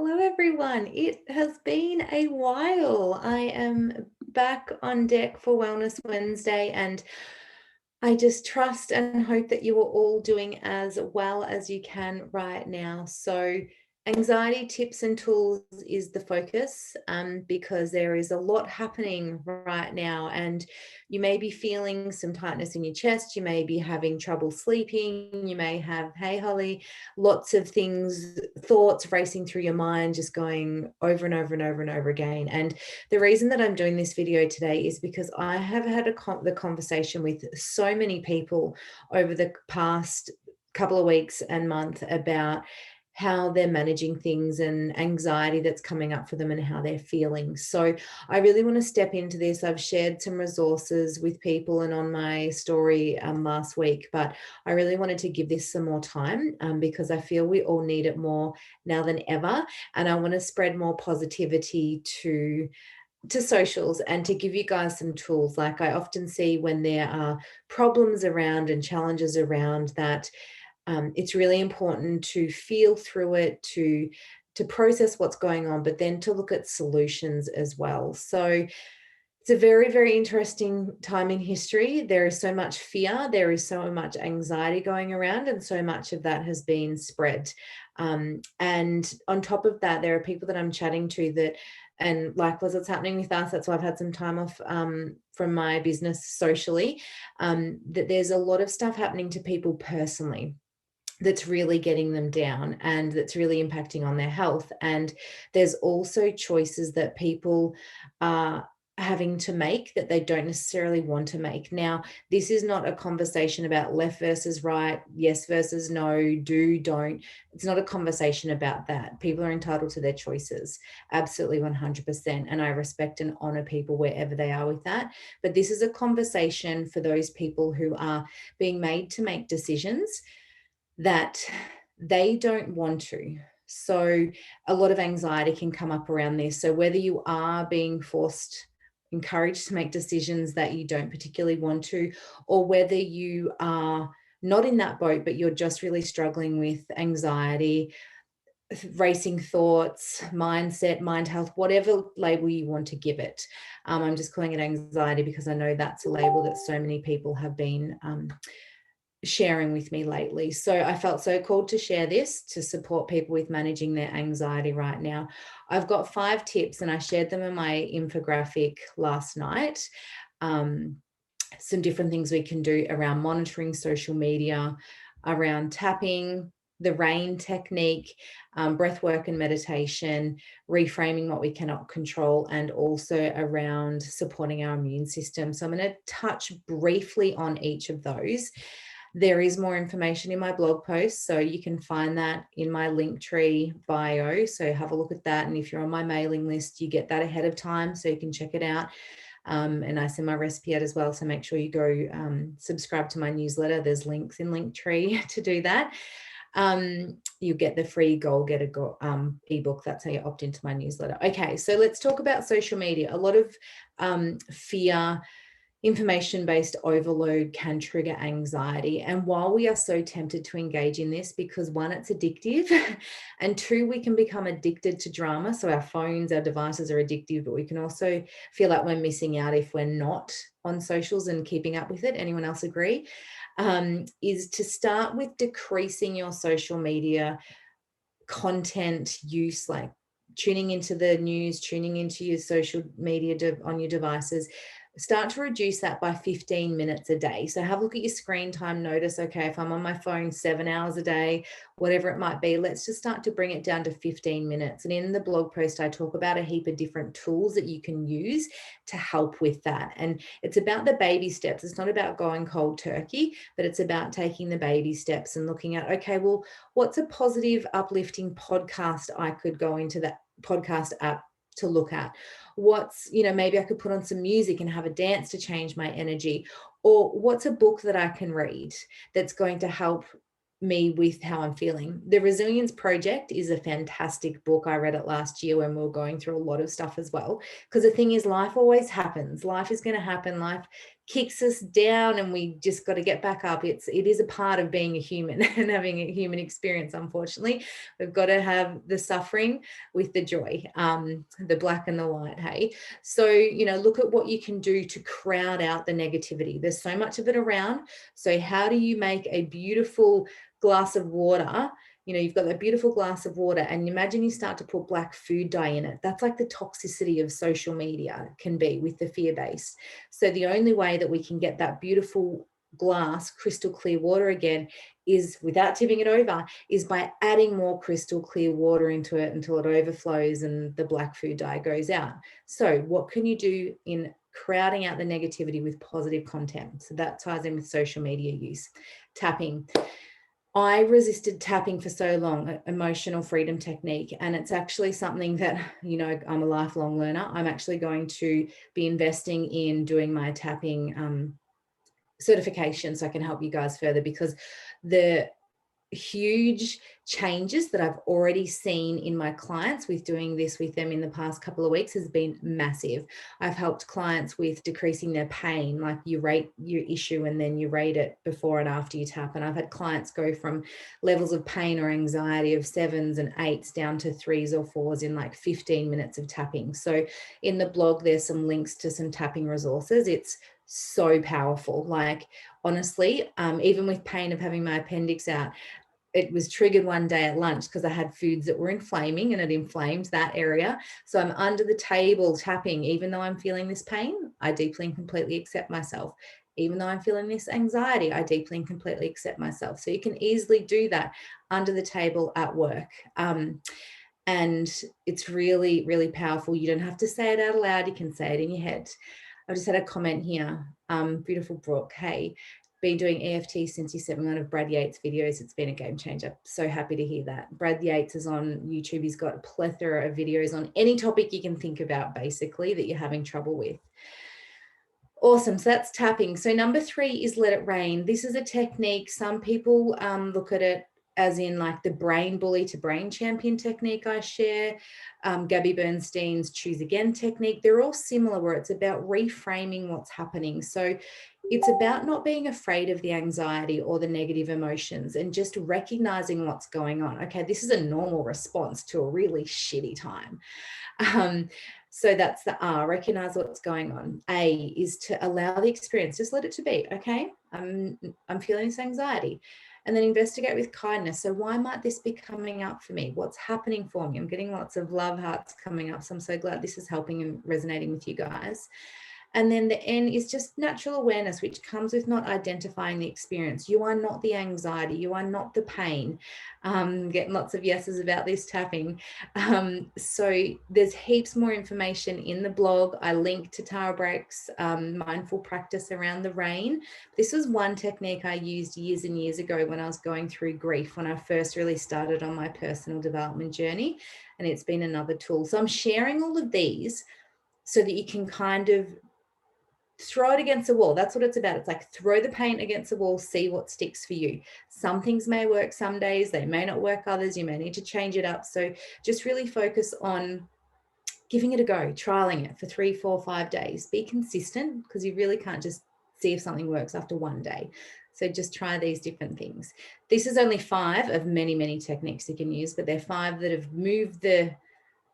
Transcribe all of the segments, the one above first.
Hello, everyone. It has been a while. I am back on deck for Wellness Wednesday, and I just trust and hope that you are all doing as well as you can right now. So, anxiety tips and tools is the focus because there is a lot happening right now, and you may be feeling some tightness in your chest. You may be having trouble sleeping. You may have, hey, Holly, lots of things, thoughts racing through your mind, just going over and over and over and over again. And the reason that I'm doing this video today is because I have had the conversation with so many people over the past couple of weeks and month about how they're managing things and anxiety that's coming up for them and how they're feeling. So I really want to step into this. I've shared some resources with people and on my story last week, but I really wanted to give this some more time because I feel we all need it more now than ever. And I want to spread more positivity to socials and to give you guys some tools. Like I often see when there are problems around and challenges around that, it's really important to feel through it, to process what's going on, but then to look at solutions as well. So it's a very, very interesting time in history. There is so much fear, there is so much anxiety going around, and so much of that has been spread. And on top of that, there are people that I'm chatting to that, and likewise what's happening with us, that's why I've had some time off from my business socially, that there's a lot of stuff happening to people personally that's really getting them down and that's really impacting on their health. And there's also choices that people are having to make that they don't necessarily want to make. Now, this is not a conversation about left versus right, yes versus no, do, don't. It's not a conversation about that. People are entitled to their choices, absolutely 100%. And I respect and honor people wherever they are with that. But this is a conversation for those people who are being made to make decisions that they don't want to. So a lot of anxiety can come up around this. So whether you are being encouraged to make decisions that you don't particularly want to, or whether you are not in that boat, but you're just really struggling with anxiety, racing thoughts, mindset, mind health, whatever label you want to give it. I'm just calling it anxiety because I know that's a label that so many people have been sharing with me lately. So I felt so called to share this to support people with managing their anxiety right now. I've got 5 tips and I shared them in my infographic last night. Some different things we can do around monitoring social media, around tapping, the RAIN technique, breath work and meditation, reframing what we cannot control, and also around supporting our immune system. So I'm going to touch briefly on each of those. There is more information in my blog post, so you can find that in my Linktree bio. So have a look at that. And if you're on my mailing list, you get that ahead of time so you can check it out. And I send my recipe out as well. So make sure you go subscribe to my newsletter. There's links in Linktree to do that. You get the free Goal Getter ebook. That's how you opt into my newsletter. Okay, so let's talk about social media. A lot of fear, information-based overload can trigger anxiety. And while we are so tempted to engage in this, because 1, it's addictive, and 2, we can become addicted to drama. So our phones, our devices are addictive, but we can also feel like we're missing out if we're not on socials and keeping up with it. Anyone else agree? Is to start with decreasing your social media content use, like tuning into the news, tuning into your social media on your devices. Start to reduce that by 15 minutes a day. So have a look at your screen time. Notice, okay, if I'm on my phone 7 hours a day, whatever it might be, let's just start to bring it down to 15 minutes. And in the blog post, I talk about a heap of different tools that you can use to help with that. And it's about the baby steps. It's not about going cold turkey, but it's about taking the baby steps and looking at, okay, well, what's a positive, uplifting podcast I could go into that podcast app to look at? What's, maybe I could put on some music and have a dance to change my energy. Or what's a book that I can read that's going to help me with how I'm feeling? The Resilience Project is a fantastic book. I read it last year when we were going through a lot of stuff as well. Because the thing is, life always happens. Life is going to happen. Life kicks us down and we just got to get back up. It is a part of being a human and having a human experience. Unfortunately, we've got to have the suffering with the joy, the black and the white. Hey, so look at what you can do to crowd out the negativity. There's so much of it around. So how do you make a beautiful glass of water? You've got that beautiful glass of water, and imagine you start to put black food dye in it. That's like the toxicity of social media can be with the fear-based. So the only way that we can get that beautiful glass, crystal clear water again, is without tipping it over, is by adding more crystal clear water into it until it overflows and the black food dye goes out. So what can you do in crowding out the negativity with positive content? So that ties in with social media use. Tapping. I resisted tapping for so long, emotional freedom technique. And it's actually something that, I'm a lifelong learner. I'm actually going to be investing in doing my tapping certification so I can help you guys further, because the huge changes that I've already seen in my clients with doing this with them in the past couple of weeks has been massive. I've helped clients with decreasing their pain, like you rate your issue and then you rate it before and after you tap. And I've had clients go from levels of pain or anxiety of 7s and 8s down to 3s or 4s in like 15 minutes of tapping. So in the blog, there's some links to some tapping resources. It's so powerful. Like, honestly, even with pain of having my appendix out, it was triggered one day at lunch because I had foods that were inflaming and it inflamed that area. So I'm under the table tapping, even though I'm feeling this pain, I deeply and completely accept myself. Even though I'm feeling this anxiety, I deeply and completely accept myself. So you can easily do that under the table at work. And it's really, really powerful. You don't have to say it out loud. You can say it in your head. I just had a comment here. Beautiful Brooke. Hey, been doing EFT since you sent me one of Brad Yates' videos. It's been a game changer. So happy to hear that. Brad Yates is on YouTube. He's got a plethora of videos on any topic you can think about, basically, that you're having trouble with. Awesome. So that's tapping. So number 3 is let it rain. This is a technique. Some people look at it as in like the brain bully to brain champion technique I share, Gabby Bernstein's choose again technique. They're all similar, where it's about reframing what's happening. So it's about not being afraid of the anxiety or the negative emotions and just recognizing what's going on. Okay, this is a normal response to a really shitty time. So that's the R, recognize what's going on. A is to allow the experience, just let it to be. Okay, I'm feeling this anxiety. And then investigate with kindness. So why might this be coming up for me? What's happening for me? I'm getting lots of love hearts coming up. So I'm so glad this is helping and resonating with you guys. And then the N is just natural awareness, which comes with not identifying the experience. You are not the anxiety. You are not the pain. Getting lots of yeses about this tapping. So there's heaps more information in the blog. I link to Tara Brake's mindful practice around the rain. This was one technique I used years and years ago when I was going through grief, when I first really started on my personal development journey. And it's been another tool. So I'm sharing all of these so that you can kind of throw it against the wall. That's what it's about. It's like throw the paint against the wall, see what sticks for you. Some things may work some days, they may not work others. You may need to change it up. So just really focus on giving it a go, trialing it for 3, 4, 5 days. Be consistent, because you really can't just see if something works after one day. So just try these different things. This is only 5 of many, many techniques you can use, but they're 5 that have moved the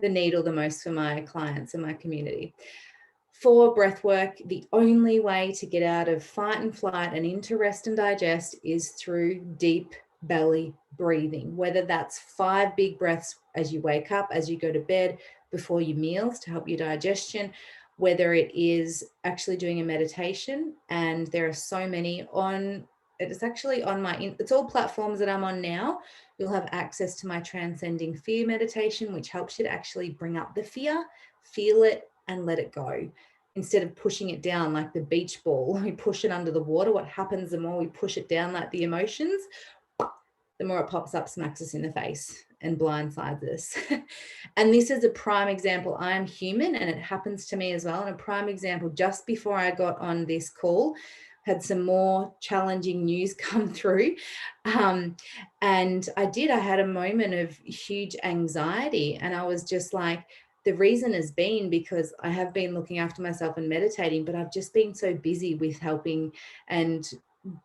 needle the most for my clients and my community. For breath work, the only way to get out of fight and flight and into rest and digest is through deep belly breathing, whether that's 5 big breaths as you wake up, as you go to bed, before your meals to help your digestion, whether it is actually doing a meditation. And there are so many on, it's actually on my, it's all platforms that I'm on now. You'll have access to my transcending fear meditation, which helps you to actually bring up the fear, feel it, and let it go. Instead of pushing it down like the beach ball, we push it under the water. What happens the more we push it down like the emotions, the more it pops up, smacks us in the face and blindsides us. And this is a prime example. I am human and it happens to me as well. And a prime example, just before I got on this call, had some more challenging news come through. And I had a moment of huge anxiety, and I was just like, the reason has been because I have been looking after myself and meditating, but I've just been so busy with helping and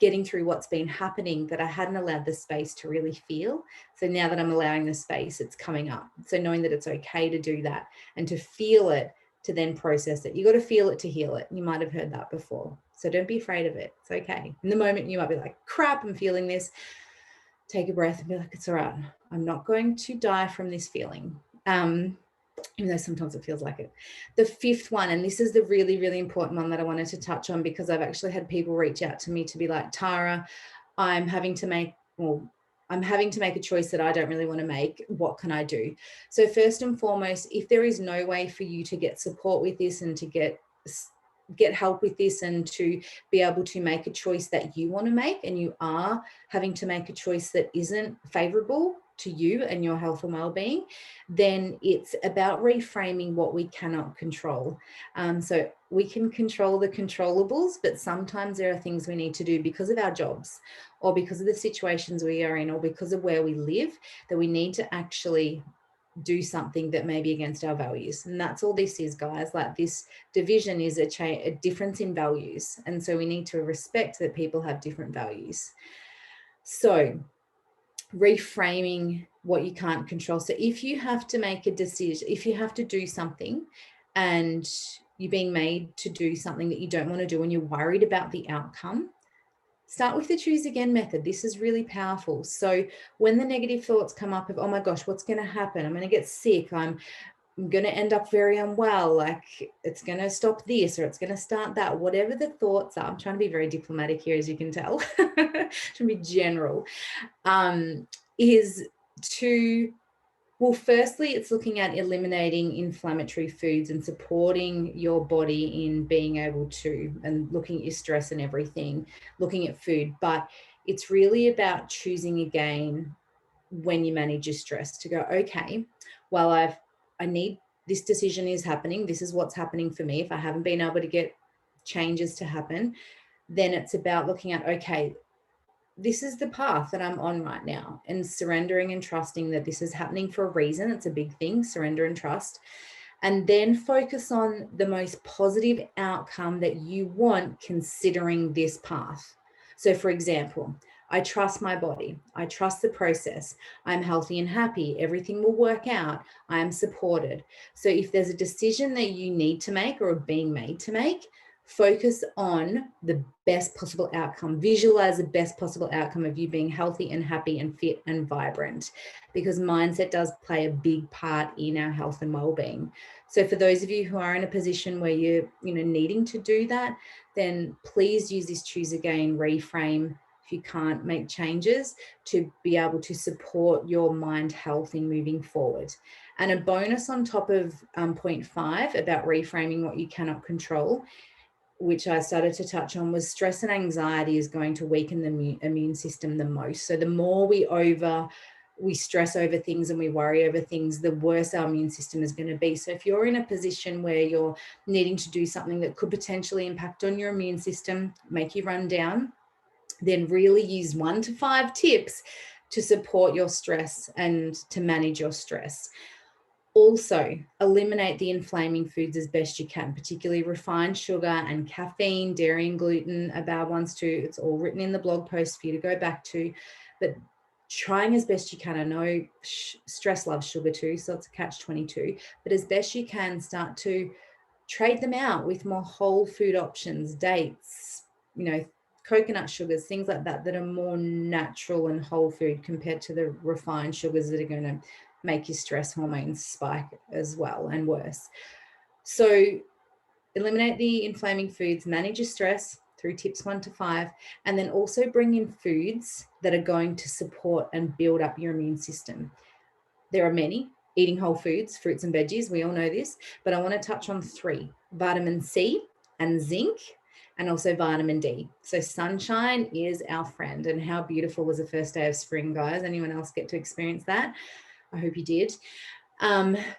getting through what's been happening that I hadn't allowed the space to really feel. So now that I'm allowing the space, it's coming up. So knowing that it's okay to do that and to feel it, to then process it. You got to feel it to heal it. You might have heard that before. So don't be afraid of it. It's okay. In the moment, you might be like, crap, I'm feeling this. Take a breath and be like, it's all right. I'm not going to die from this feeling. Even though sometimes it feels like it. The fifth one, and this is the really, really important one that I wanted to touch on, because I've actually had people reach out to me to be like, Tara, I'm having to make a choice that I don't really want to make. What can I do? So first and foremost, if there is no way for you to get support with this and to get help with this and to be able to make a choice that you want to make, and you are having to make a choice that isn't favorable to you and your health and well-being, then it's about reframing what we cannot control. So we can control the controllables, but sometimes there are things we need to do because of our jobs or because of the situations we are in or because of where we live, that we need to actually do something that may be against our values. And that's all this is, guys. Like, this division is a difference in values. And so we need to respect that people have different values. So reframing what you can't control. So if you have to make a decision, if you have to do something and you're being made to do something that you don't want to do and you're worried about the outcome, start with the choose again method. This is really powerful. So when the negative thoughts come up of, oh my gosh, what's going to happen? I'm going to get sick. I'm going to end up very unwell. Like, it's going to stop this or it's going to start that. Whatever the thoughts are, I'm trying to be very diplomatic here, as you can tell. Trying to be general. Is to, well, firstly, it's looking at eliminating inflammatory foods and supporting your body in being able to, and looking at your stress and everything, looking at food. But it's really about choosing again when you manage your stress, to go, okay, well, I need, this decision is happening. This is what's happening for me. If I haven't been able to get changes to happen, then it's about looking at, okay, this is the path that I'm on right now, and surrendering and trusting that this is happening for a reason. It's a big thing, surrender and trust. And then focus on the most positive outcome that you want considering this path. So for example, I trust my body. I trust the process. I'm healthy and happy. Everything will work out. I am supported. So if there's a decision that you need to make or are being made to make, focus on the best possible outcome. Visualize the best possible outcome of you being healthy and happy and fit and vibrant, because mindset does play a big part in our health and well-being. So for those of you who are in a position where you're needing to do that, then please use this choose again reframe, if you can't make changes, to be able to support your mind health in moving forward. And a bonus on top of point 5 about reframing what you cannot control, which I started to touch on, was stress and anxiety is going to weaken the immune system the most. So the more we stress over things and we worry over things, the worse our immune system is going to be. So if you're in a position where you're needing to do something that could potentially impact on your immune system, make you run down, then really use 1 to 5 tips to support your stress and to manage your stress. Also, eliminate the inflaming foods as best you can, particularly refined sugar and caffeine. Dairy and gluten are bad ones too. It's all written in the blog post for you to go back to. But trying as best you can. I know stress loves sugar too, so it's a catch-22. But as best you can, start to trade them out with more whole food options, dates, coconut sugars, things like that are more natural and whole food compared to the refined sugars that are going to make your stress hormones spike as well and worse. So eliminate the inflaming foods, manage your stress through tips 1 to 5, and then also bring in foods that are going to support and build up your immune system. There are many. Eating whole foods, fruits and veggies, we all know this, but I want to touch on 3: vitamin C and zinc, and also vitamin D. So sunshine is our friend. And how beautiful was the first day of spring, guys? Anyone else get to experience that? I hope you did.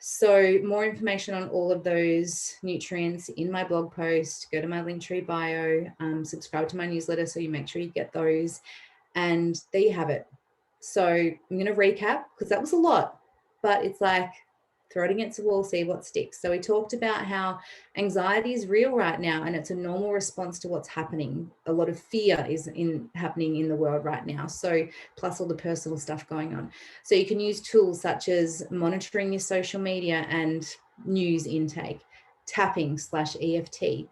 So more information on all of those nutrients in my blog post. Go to my Linktree bio, subscribe to my newsletter so you make sure you get those. And there you have it. So I'm going to recap, because that was a lot, but it's like, throw it against the wall, see what sticks. So we talked about how anxiety is real right now, and it's a normal response to what's happening. A lot of fear is happening in the world right now. So plus all the personal stuff going on. So you can use tools such as monitoring your social media and news intake, tapping/EFT,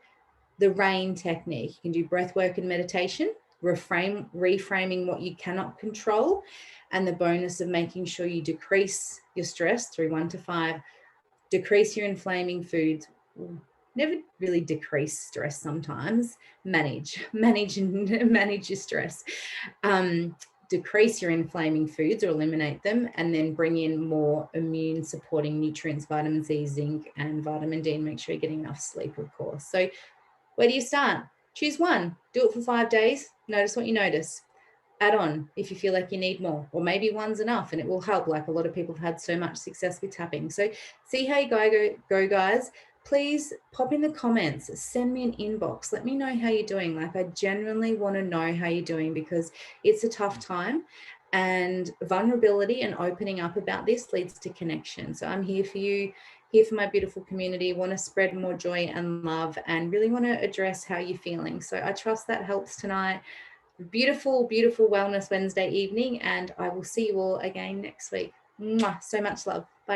the RAIN technique. You can do breath work and meditation, reframing what you cannot control, and the bonus of making sure you decrease your stress through 1 to 5, decrease your inflaming foods. Never really decrease stress sometimes. Manage your stress. Decrease your inflaming foods or eliminate them, and then bring in more immune supporting nutrients, vitamin C, zinc, and vitamin D, and make sure you're getting enough sleep, of course. So where do you start? Choose one, do it for 5 days, notice what you notice. Add on if you feel like you need more, or maybe one's enough and it will help. Like a lot of people have had so much success with tapping. So see how you go guys. Please pop in the comments, send me an inbox, let me know how you're doing. Like I genuinely want to know how you're doing, because it's a tough time, and vulnerability and opening up about this leads to connection. So I'm here for you, here for my beautiful community, want to spread more joy and love, and really want to address how you're feeling. So I trust that helps tonight. Beautiful, beautiful Wellness Wednesday evening, and I will see you all again next week. Mwah, so much love. Bye.